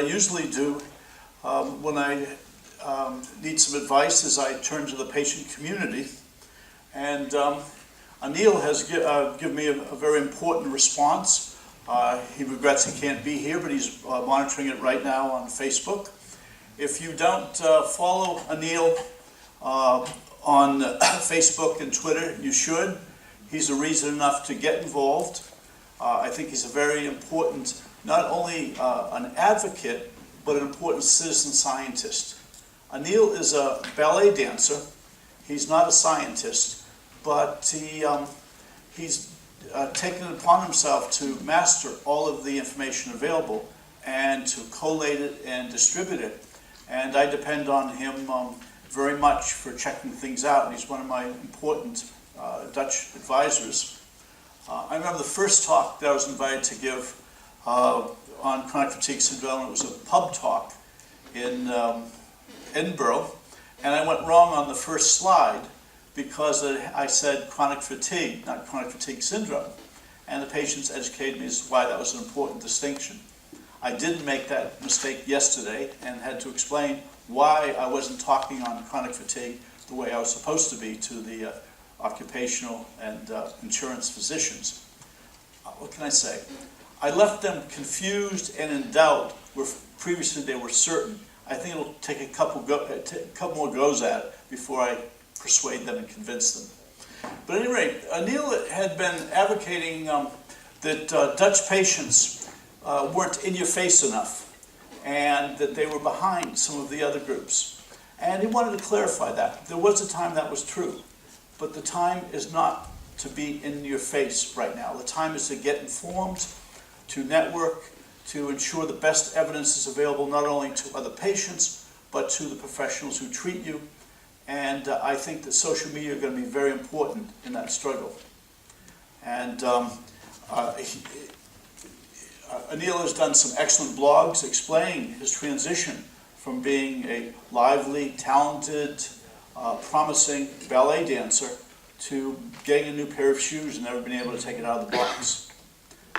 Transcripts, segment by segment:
usually do when I need some advice is I turn to the patient community. And Anil has given me a very important response. He regrets he can't be here, but he's monitoring it right now on Facebook. If you don't follow Anil on Facebook and Twitter, you should. He's a reason enough to get involved. I think he's a very important, not only an advocate, but an important citizen scientist. Anil is a ballet dancer. He's not a scientist, but he's taken it upon himself to master all of the information available and to collate it and distribute it. And I depend on him very much for checking things out. He's one of my important Dutch advisors. I remember the first talk that I was invited to give on chronic fatigue syndrome. It was a pub talk in Edinburgh, and I went wrong on the first slide because I said chronic fatigue, not chronic fatigue syndrome. And the patients educated me as to why that was an important distinction. I did make that mistake yesterday and had to explain why I wasn't talking on chronic fatigue the way I was supposed to be to the occupational and insurance physicians. What can I say? I left them confused and in doubt where previously they were certain. I think it'll take a couple more goes at it before I persuade them and convince them. But at any rate, Anil had been advocating that Dutch patients weren't in your face enough and that they were behind some of the other groups. And he wanted to clarify that. There was a time that was true, but the time is not to be in your face right now. The time is to get informed, to network, to ensure the best evidence is available not only to other patients, but to the professionals who treat you. And I think that social media are going to be very important in that struggle. And Anil has done some excellent blogs explaining his transition from being a lively, talented, promising ballet dancer to getting a new pair of shoes and never being able to take it out of the box.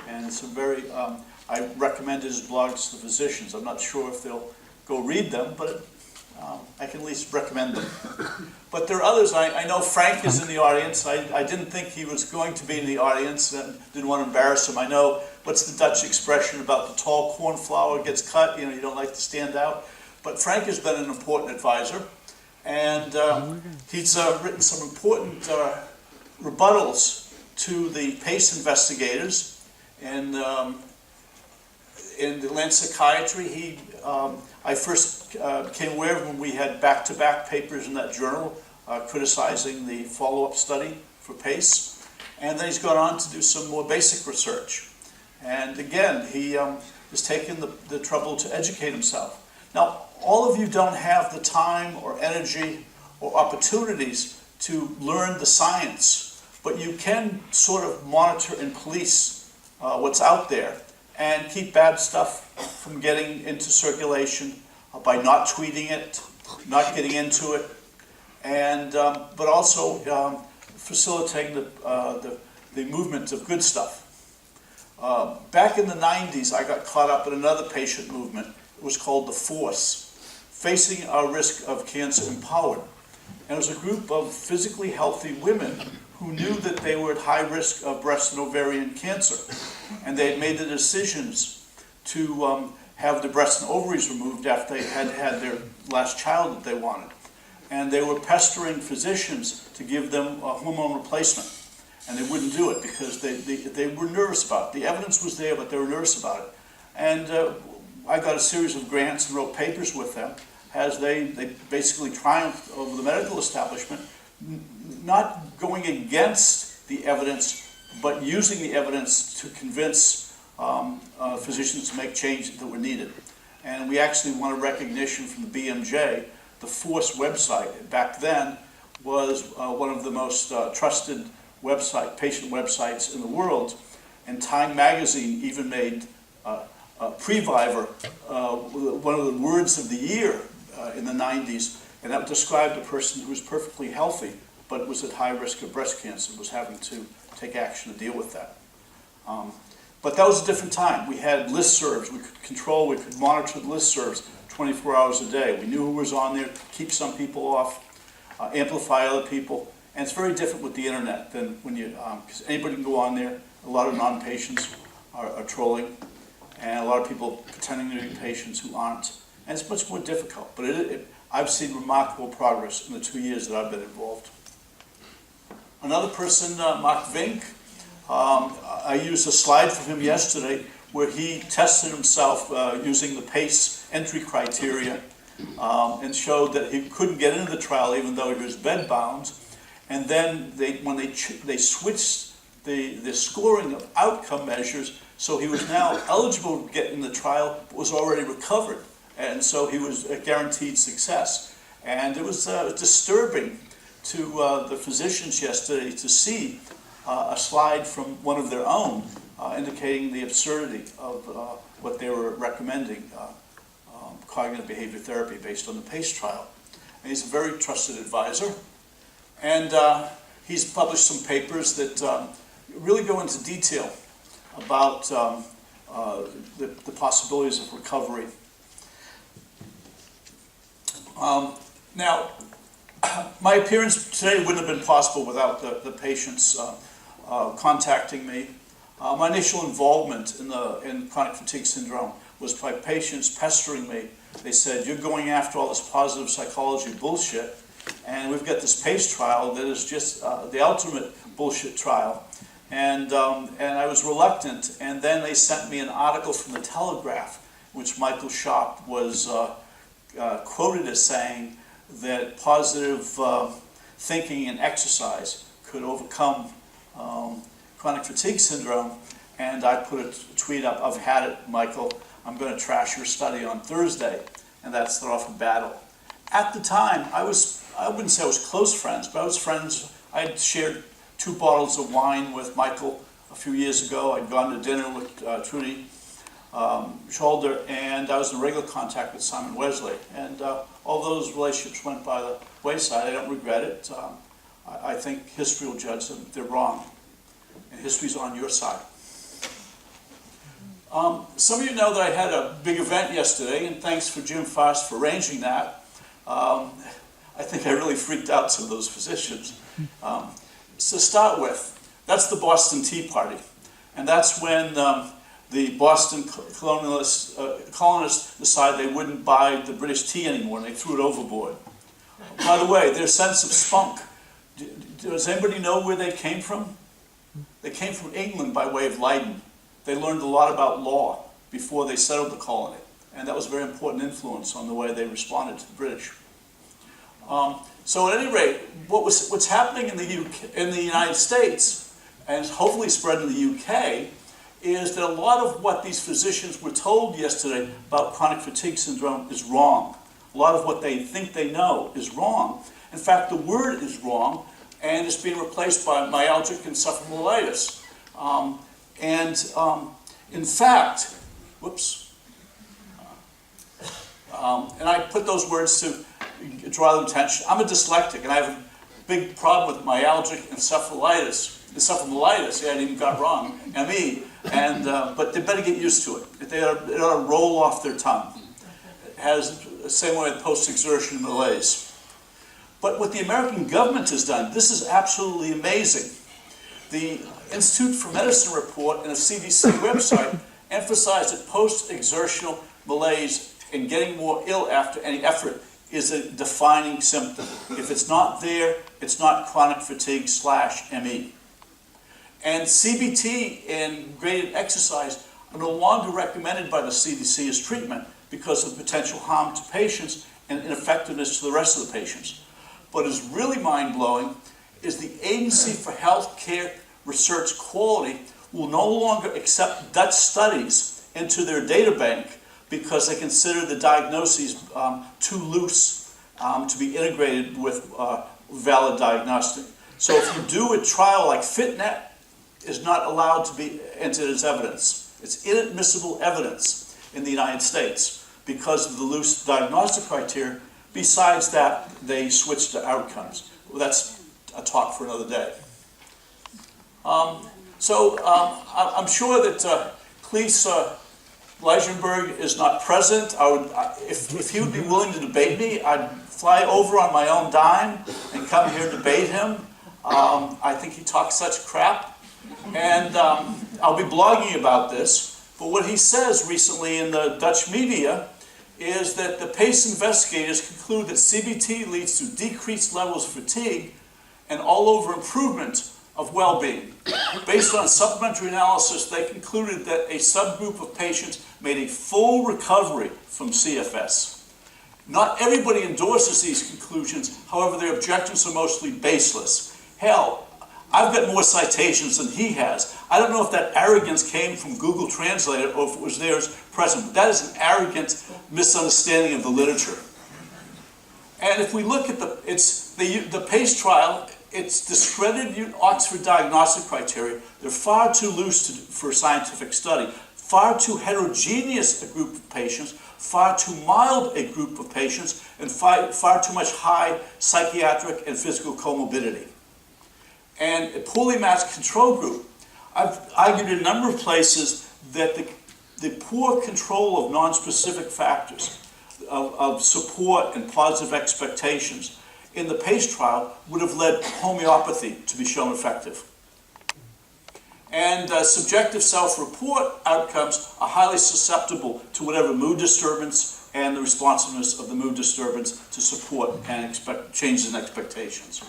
And some very, I recommend his blogs to the physicians. I'm not sure if they'll go read them, but I can at least recommend them. But there are others. I know Frank is in the audience. I didn't think he was going to be in the audience and didn't want to embarrass him. I know, what's the Dutch expression about the tall cornflower gets cut? You know, you don't like to stand out. But Frank has been an important advisor. And he's written some important rebuttals to the PACE investigators. And in the Lancet Psychiatry, I first became aware of when we had back-to-back papers in that journal criticizing the follow-up study for PACE. And then he's gone on to do some more basic research. And again, he has taken the trouble to educate himself. Now, all of you don't have the time or energy or opportunities to learn the science, but you can sort of monitor and police what's out there and keep bad stuff from getting into circulation by not tweeting it, not getting into it, and but also facilitating the movement of good stuff. Back in the 90s, I got caught up in another patient movement. It was called the Force, Facing Our Risk of Cancer Empowered. And it was a group of physically healthy women who knew that they were at high risk of breast and ovarian cancer. And they had made the decisions to have the breasts and ovaries removed after they had had their last child that they wanted. And they were pestering physicians to give them a hormone replacement. And they wouldn't do it because they were nervous about it. The evidence was there, but they were nervous about it. And I got a series of grants and wrote papers with them as they basically triumphed over the medical establishment, not going against the evidence, but using the evidence to convince physicians to make changes that were needed. And we actually won a recognition from the BMJ. The Force website back then was one of the most trusted patient websites in the world. And Time magazine even made Previvor one of the words of the year in the 90s, and that described a person who was perfectly healthy but was at high risk of breast cancer, was having to take action to deal with that. But that was a different time. We had listservs. We could control, we could monitor the listservs 24 hours a day. We knew who was on there, keep some people off, amplify other people. And it's very different with the internet than when you, because anybody can go on there. A lot of non-patients are trolling, and a lot of people pretending to be patients who aren't. And it's much more difficult. But I've seen remarkable progress in the 2 years that I've been involved. Another person, Mark Vink, I used a slide from him yesterday where he tested himself using the PACE entry criteria and showed that he couldn't get into the trial even though he was bed-bound. And then when they switched the scoring of outcome measures, so he was now eligible to get in the trial, but was already recovered. And so he was a guaranteed success. And it was disturbing to the physicians yesterday to see a slide from one of their own indicating the absurdity of what they were recommending, cognitive behavior therapy based on the PACE trial. And he's a very trusted advisor. And he's published some papers that really go into detail about the possibilities of recovery. Now, my appearance today wouldn't have been possible without the patients contacting me. My initial involvement in chronic fatigue syndrome was by patients pestering me. They said, "You're going after all this positive psychology bullshit, and we've got this PACE trial that is just the ultimate bullshit trial." And I was reluctant, and then they sent me an article from the Telegraph, which Michael Sharp was quoted as saying that positive thinking and exercise could overcome chronic fatigue syndrome. And I put a tweet up, "I've had it, Michael. I'm going to trash your study on Thursday." And that started off a battle. At the time, I wouldn't say I was close friends, but I was friends. I had shared 2 bottles of wine with Michael a few years ago. I'd gone to dinner with Trudy Shoulder, and I was in regular contact with Simon Wesley. And all those relationships went by the wayside. I don't regret it. I think history will judge them. They're wrong. And history's on your side. Some of you know that I had a big event yesterday, and thanks for Jim Fast for arranging that. I think I really freaked out some of those physicians. To start with, that's the Boston Tea Party. And that's when the Boston colonists decided they wouldn't buy the British tea anymore, and they threw it overboard. By the way, their sense of spunk, does anybody know where they came from? They came from England by way of Leiden. They learned a lot about law before they settled the colony, and that was a very important influence on the way they responded to the British. So at any rate, what's happening in the United States, and hopefully spread in the UK, is that a lot of what these physicians were told yesterday about chronic fatigue syndrome is wrong. A lot of what they think they know is wrong. In fact, the word is wrong, and it's being replaced by myalgic encephalomyelitis. In fact, and I put those words to draw their attention. I'm a dyslexic, and I have a big problem with myalgic encephalomyelitis. Yeah, I even got wrong, ME. But they better get used to it. It ought to roll off their tongue. It has the same way with post-exertion malaise. But what the American government has done, this is absolutely amazing. The Institute for Medicine report and a CDC website emphasize that post-exertional malaise and getting more ill after any effort is a defining symptom. If it's not there, it's not chronic fatigue / ME. And CBT and graded exercise are no longer recommended by the CDC as treatment because of potential harm to patients and ineffectiveness to the rest of the patients. What is really mind-blowing is the Agency for Healthcare Research Quality will no longer accept Dutch studies into their data bank because they consider the diagnoses too loose to be integrated with valid diagnostic. So if you do a trial like FitNet, is not allowed to be entered as evidence. It's inadmissible evidence in the United States because of the loose diagnostic criteria. Besides that, they switched to outcomes. Well, that's a talk for another day. So I'm sure that Cleese Leichenberg is not present. If he would be willing to debate me, I'd fly over on my own dime and come here and debate him. I think he talks such crap. And I'll be blogging about this. But what he says recently in the Dutch media is that the PACE investigators conclude that CBT leads to decreased levels of fatigue and all-over improvement of well-being. Based on supplementary analysis, they concluded that a subgroup of patients made a full recovery from CFS. Not everybody endorses these conclusions, however, their objections are mostly baseless. Hell, I've got more citations than he has. I don't know if that arrogance came from Google Translate or if it was theirs present, but that is an arrogant misunderstanding of the literature. And if we look at the PACE trial, it's discredited Oxford diagnostic criteria. They're far too loose for scientific study, far too heterogeneous a group of patients, far too mild a group of patients, and far too much high psychiatric and physical comorbidity. And a poorly matched control group. I've argued in a number of places that the poor control of nonspecific factors, of support and positive expectations in the PACE trial would have led homeopathy to be shown effective. And subjective self-report outcomes are highly susceptible to whatever mood disturbance and the responsiveness of the mood disturbance to support and changes in expectations.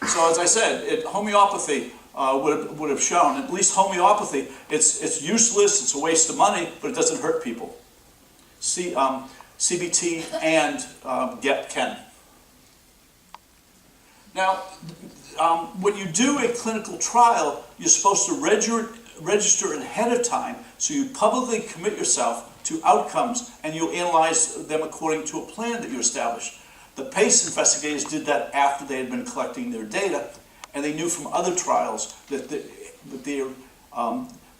So as I said, homeopathy would have shown, at least homeopathy, it's useless, it's a waste of money, but it doesn't hurt people. CBT and GET can. Now, when you do a clinical trial, you're supposed to register ahead of time, so you publicly commit yourself to outcomes and you analyze them according to a plan that you established. The PACE investigators did that after they had been collecting their data, and they knew from other trials that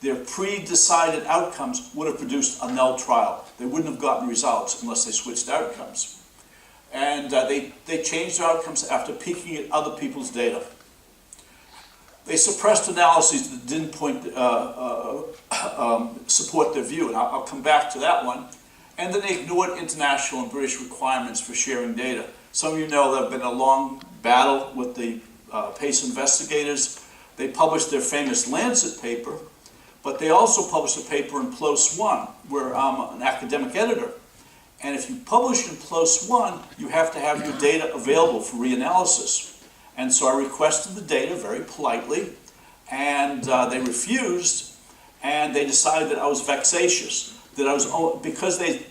their pre-decided outcomes would have produced a null trial. They wouldn't have gotten results unless they switched outcomes. And they changed their outcomes after peeking at other people's data. They suppressed analyses that didn't support their view, and I'll come back to that one. And then they ignored international and British requirements for sharing data. Some of you know there have been a long battle with the PACE investigators. They published their famous Lancet paper, but they also published a paper in PLOS One, where I'm an academic editor. And if you publish in PLOS One, you have to have your data available for reanalysis. And so I requested the data very politely, and they refused, and they decided that I was vexatious. That I was, because they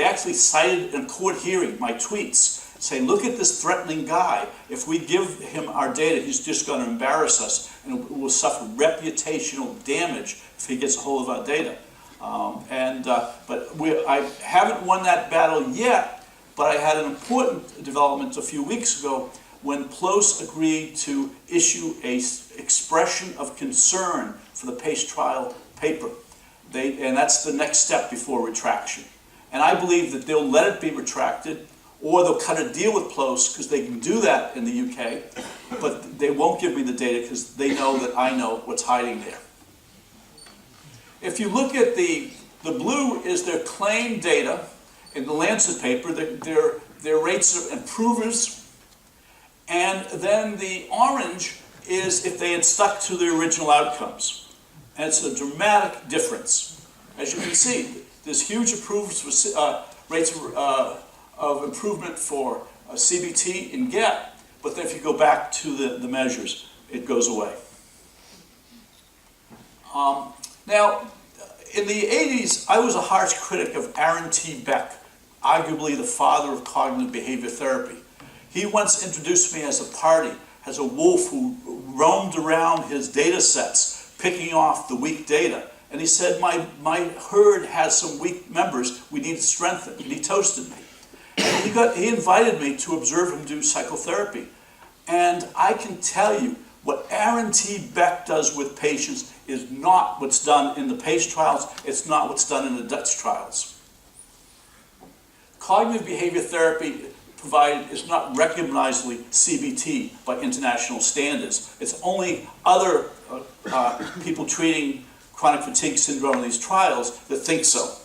actually cited in a court hearing my tweets, saying, look at this threatening guy. If we give him our data, he's just going to embarrass us, and we'll suffer reputational damage if he gets a hold of our data. But I haven't won that battle yet, but I had an important development a few weeks ago when PLOS agreed to issue an expression of concern for the PACE trial paper. And that's the next step before retraction. And I believe that they'll let it be retracted, or they'll cut a deal with PLOS, because they can do that in the UK, but they won't give me the data because they know that I know what's hiding there. If you look at the blue is their claim data in the Lancet paper, their rates of improvers, and then the orange is if they had stuck to the original outcomes. And it's a dramatic difference. As you can see, there's huge improvements for rates of improvement for CBT and GET, but then if you go back to the measures, it goes away. Now, in the 80s, I was a harsh critic of Aaron T. Beck, arguably the father of cognitive behavior therapy. He once introduced me as a party, as a wolf who roamed around his data sets, picking off the weak data. And he said, my herd has some weak members we need to strengthen. And he toasted me. And he invited me to observe him do psychotherapy. And I can tell you, what Aaron T. Beck does with patients is not what's done in the PACE trials. It's not what's done in the Dutch trials. Cognitive behavior therapy provided, is not recognizably CBT by international standards. It's only other people treating chronic fatigue syndrome in these trials that think so.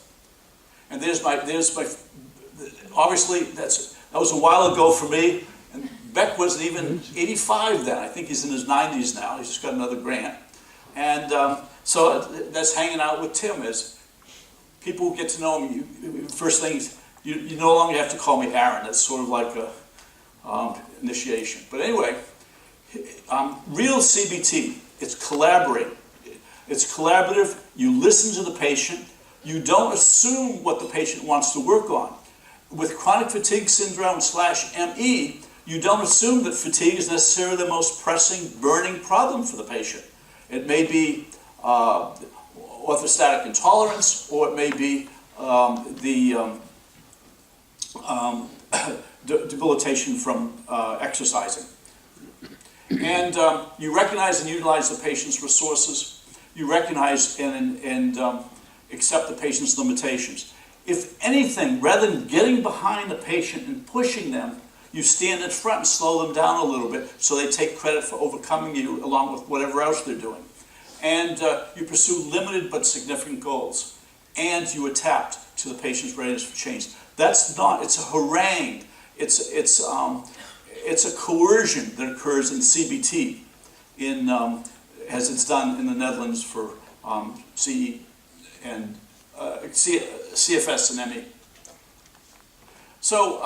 And there's my, obviously that was a while ago for me, and Beck wasn't even 85 then. I think he's in his 90s now. He's just got another grant. And so that's hanging out with Tim, is people get to know him. First thing, you no longer have to call me Aaron. That's sort of like a initiation. But anyway, real CBT, it's collaborating. It's collaborative. You listen to the patient. You don't assume what the patient wants to work on. With chronic fatigue syndrome / ME, you don't assume that fatigue is necessarily the most pressing, burning problem for the patient. It may be orthostatic intolerance, or it may be debilitation from exercising. And you recognize and utilize the patient's resources. You recognize and accept the patient's limitations. If anything, rather than getting behind the patient and pushing them, you stand in front and slow them down a little bit so they take credit for overcoming you along with whatever else they're doing. And you pursue limited but significant goals. And you adapt to the patient's readiness for change. That's not, it's a harangue. It's a coercion that occurs in CBT, as it's done in the Netherlands for CE and CFS and ME. So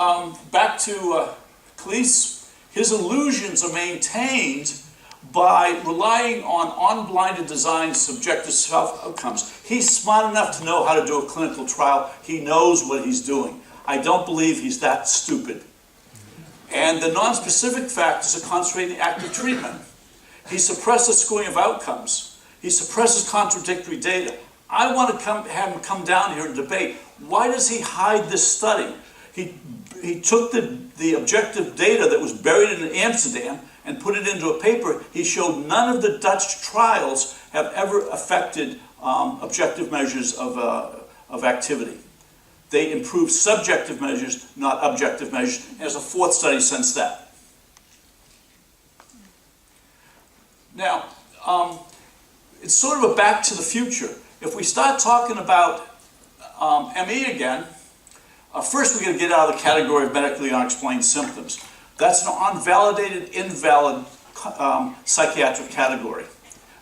back to Cleese. His illusions are maintained by relying on unblinded design subjective self-outcomes. He's smart enough to know how to do a clinical trial. He knows what he's doing. I don't believe he's that stupid. And the non-specific factors are concentrating the active treatment. He suppresses scoring of outcomes. He suppresses contradictory data. I want to have him come down here and debate. Why does he hide this study? He took the objective data that was buried in Amsterdam and put it into a paper. He showed none of the Dutch trials have ever affected objective measures of activity. They improved subjective measures, not objective measures. And there's a fourth study since that. Now, it's sort of a back to the future. If we start talking about ME again, first we're going to get out of the category of medically unexplained symptoms. That's an unvalidated, invalid psychiatric category.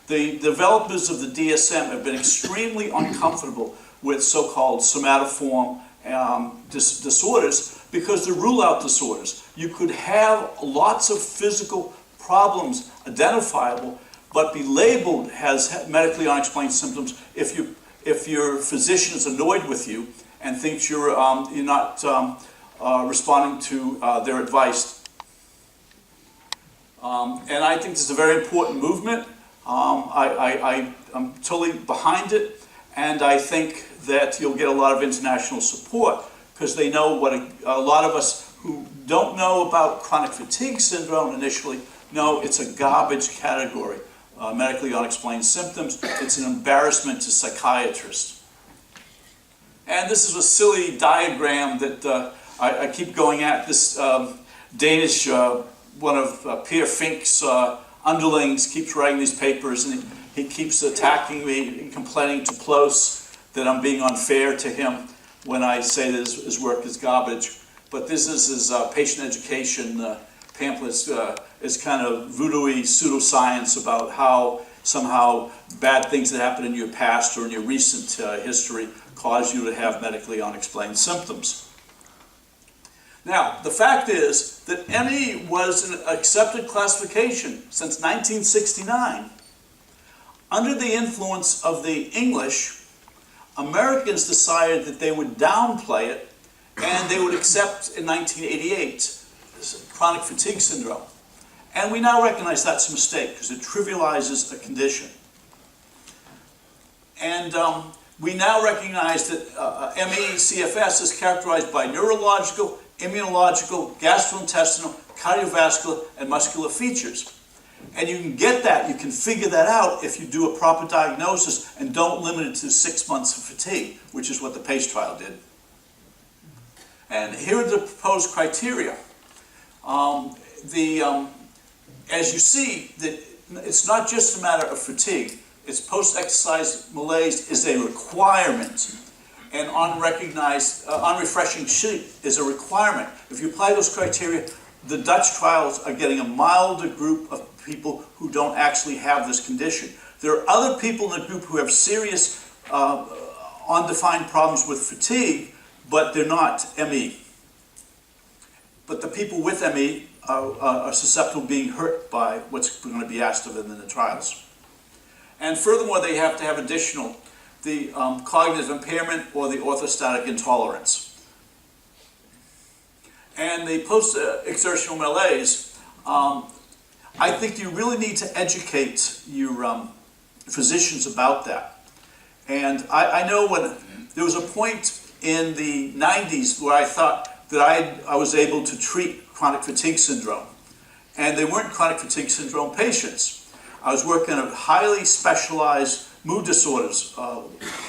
The developers of the DSM have been extremely uncomfortable with so-called somatoform disorders because they're rule-out disorders. You could have lots of physical problems identifiable, but be labeled as medically unexplained symptoms if your physician is annoyed with you and thinks you're not responding to their advice. And I think this is a very important movement. I'm totally behind it, and I think that you'll get a lot of international support because they know what a lot of us who don't know about chronic fatigue syndrome initially know it's a garbage category. Medically unexplained symptoms. It's an embarrassment to psychiatrists. And this is a silly diagram that I keep going at. This Danish, one of Peter Fink's underlings, keeps writing these papers, and he keeps attacking me and complaining to Close that I'm being unfair to him when I say that his work is garbage. But this is his patient education pamphlets. Is kind of voodoo-y pseudoscience about how somehow bad things that happened in your past or in your recent history cause you to have medically unexplained symptoms. Now, the fact is that ME was an accepted classification since 1969. Under the influence of the English, Americans decided that they would downplay it and they would accept in 1988 chronic fatigue syndrome. And we now recognize that's a mistake because it trivializes a condition. And we now recognize that ME/CFS is characterized by neurological, immunological, gastrointestinal, cardiovascular, and muscular features. And you can get that, you can figure that out if you do a proper diagnosis and don't limit it to 6 months of fatigue, which is what the PACE trial did. And here are the proposed criteria. As you see, that it's not just a matter of fatigue. It's post-exercise malaise is a requirement, and unrefreshing sleep is a requirement. If you apply those criteria, the Dutch trials are getting a milder group of people who don't actually have this condition. There are other people in the group who have serious undefined problems with fatigue, but they're not ME. But the people with ME are susceptible to being hurt by what's going to be asked of them in the trials. And furthermore, they have to have the cognitive impairment or the orthostatic intolerance. And the post-exertional malaise, I think you really need to educate your physicians about that. And I know when there was a point in the 90s where I thought that I was able to treat chronic fatigue syndrome. And they weren't chronic fatigue syndrome patients. I was working on highly specialized mood disorders,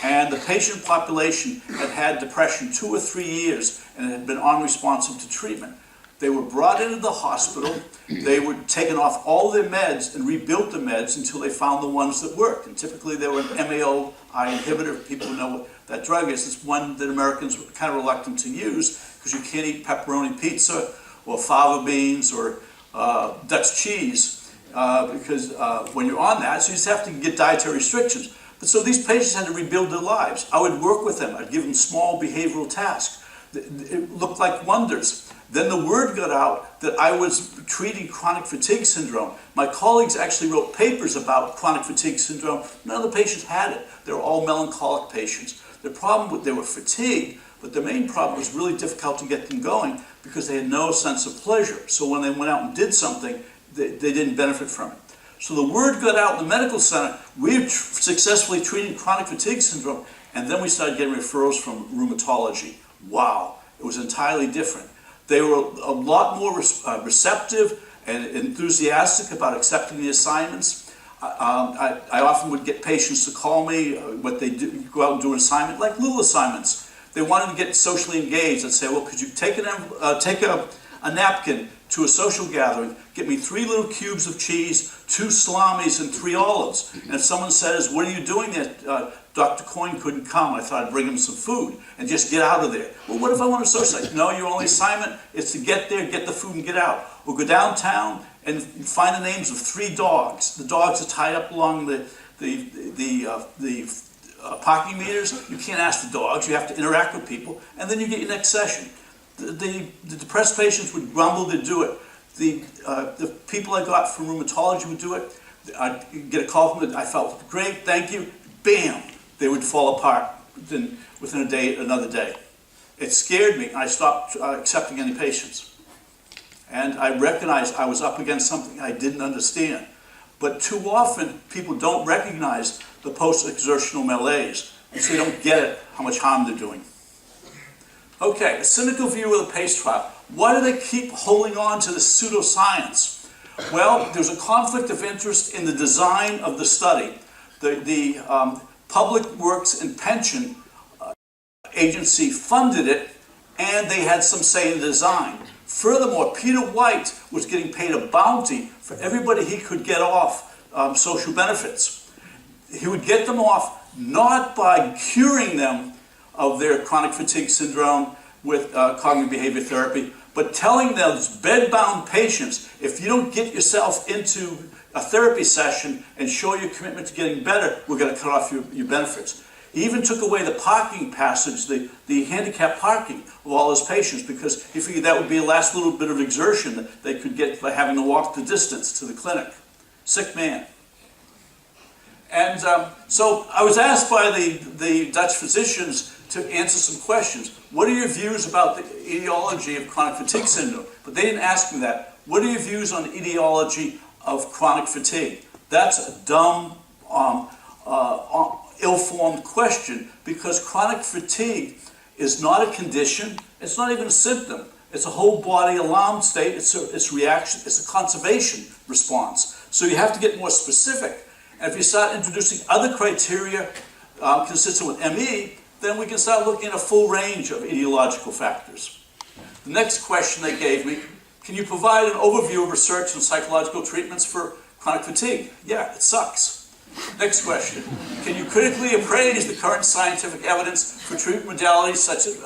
and the patient population had had depression 2 or 3 years and had been unresponsive to treatment. They were brought into the hospital, they were taken off all their meds and rebuilt the meds until they found the ones that worked. And typically they were an MAO-I inhibitor. People who know what that drug is. It's one that Americans were kind of reluctant to use because you can't eat pepperoni pizza or fava beans or Dutch cheese. Because when you're on that, so you just have to get dietary restrictions. But so these patients had to rebuild their lives. I would work with them. I'd give them small behavioral tasks. It looked like wonders. Then the word got out that I was treating chronic fatigue syndrome. My colleagues actually wrote papers about chronic fatigue syndrome. None of the patients had it. They were all melancholic patients. The problem was they were fatigued, but the main problem was really difficult to get them going because they had no sense of pleasure. So when they went out and did something, they didn't benefit from it. So the word got out in the medical center, we successfully treated chronic fatigue syndrome, and then we started getting referrals from rheumatology. Wow, it was entirely different. They were a lot more receptive and enthusiastic about accepting the assignments. I often would get patients to call me, what they do, go out and do an assignment, like little assignments. They wanted to get socially engaged. I'd say, well, could you take a napkin to a social gathering, get me 3 little cubes of cheese, 2 salamis, and 3 olives. And if someone says, what are you doing there? Dr. Coyne couldn't come. I thought I'd bring him some food and just get out of there. Well, what if I want to socialize? No, your only assignment is to get there, get the food, and get out. Or go downtown and find the names of 3 dogs. The dogs are tied up along the parking meters. You can't ask the dogs. You have to interact with people. And then you get your next session. The depressed patients would grumble to do it. The people I got from rheumatology would do it. I'd get a call from them. I felt great, thank you. Bam! They would fall apart within a day, another day. It scared me. I stopped accepting any patients. And I recognized I was up against something I didn't understand. But too often, people don't recognize the post-exertional malaise, and so they don't get it, how much harm they're doing. Okay, a cynical view of the PACE trial. Why do they keep holding on to the pseudoscience? Well, there's a conflict of interest in the design of the study. The Public Works and Pension Agency funded it, and they had some say in the design. Furthermore, Peter White was getting paid a bounty for everybody he could get off social benefits. He would get them off not by curing them of their chronic fatigue syndrome with cognitive behavior therapy, but telling those bedbound patients, if you don't get yourself into a therapy session and show your commitment to getting better, we're going to cut off your benefits. He even took away the parking passage, the handicap parking of all his patients, because he figured that would be a last little bit of exertion that they could get by having to walk the distance to the clinic. Sick man. And so I was asked by the Dutch physicians to answer some questions. What are your views about the etiology of chronic fatigue syndrome? But they didn't ask me that. What are your views on the etiology of chronic fatigue? That's a dumb, ill-formed question, because chronic fatigue is not a condition. It's not even a symptom. It's a whole body alarm state. It's a reaction. It's a conservation response. So you have to get more specific. And if you start introducing other criteria consistent with ME, then we can start looking at a full range of etiological factors. The next question they gave me, can you provide an overview of research and psychological treatments for chronic fatigue? Yeah, it sucks. Next question, can you critically appraise the current scientific evidence for treatment modalities such as,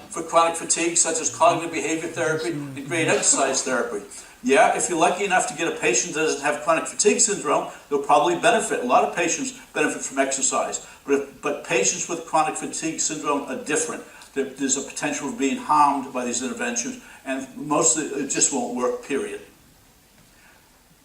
for chronic fatigue, such as cognitive behavior therapy and great exercise therapy? Yeah, if you're lucky enough to get a patient that doesn't have chronic fatigue syndrome, they'll probably benefit. A lot of patients benefit from exercise, but patients with chronic fatigue syndrome are different. There's a potential of being harmed by these interventions, and mostly it just won't work, period.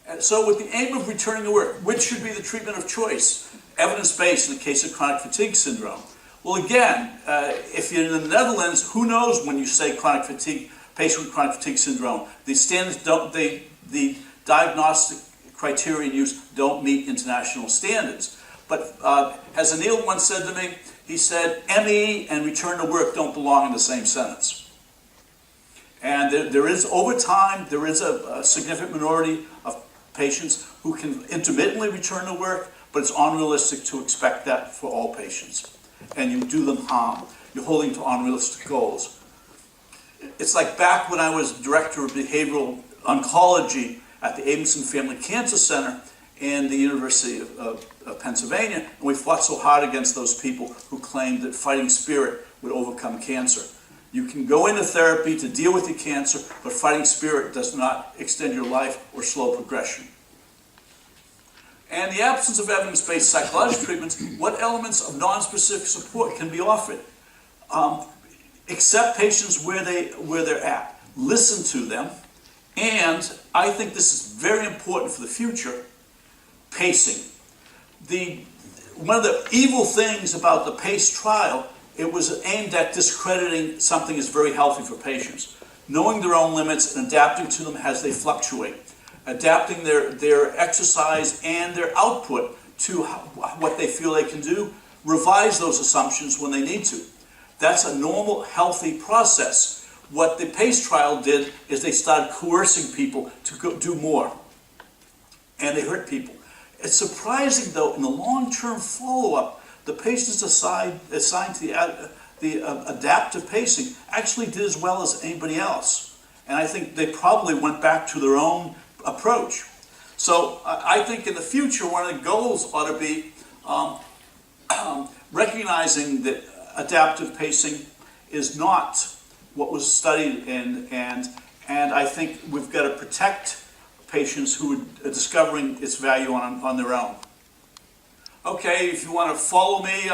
And so with the aim of returning to work, which should be the treatment of choice? Evidence-based in the case of chronic fatigue syndrome. Well, again, if you're in the Netherlands, who knows when you say chronic fatigue, patient with chronic fatigue syndrome? The standards don't, the diagnostic criteria used don't meet international standards. But as Anil once said to me, he said, ME and return to work don't belong in the same sentence. And there is, over time, there is a significant minority of patients who can intermittently return to work, but it's unrealistic to expect that for all patients. And you do them harm. You're holding to unrealistic goals. It's like back when I was director of behavioral oncology at the Abramson Family Cancer Center in the University of Pennsylvania, and we fought so hard against those people who claimed that fighting spirit would overcome cancer. You can go into therapy to deal with your cancer, but fighting spirit does not extend your life or slow progression. And in the absence of evidence-based psychological treatments, what elements of non-specific support can be offered? Accept patients where they're at. Listen to them. And I think this is very important for the future, pacing. One of the evil things about the PACE trial, it was aimed at discrediting something that's very healthy for patients. Knowing their own limits and adapting to them as they fluctuate. Adapting their exercise and their output to what they feel they can do. Revise those assumptions when they need to. That's a normal, healthy process. What the PACE trial did is they started coercing people to go do more. And they hurt people. It's surprising, though, in the long-term follow-up, the patients assigned to the adaptive pacing actually did as well as anybody else. And I think they probably went back to their own approach. So I think in the future, one of the goals ought to be recognizing that adaptive pacing is not what was studied and I think we've got to protect patients who are discovering its value on their own. Okay, if you want to follow me,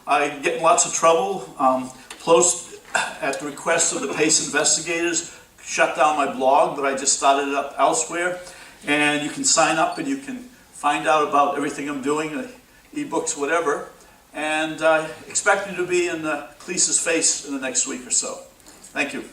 I get in lots of trouble. Post at the request of the PACE investigators, shut down my blog, but I just started it up elsewhere. And you can sign up and you can find out about everything I'm doing, ebooks, whatever. And expect me to be in Cleese's face in the next week or so. Thank you.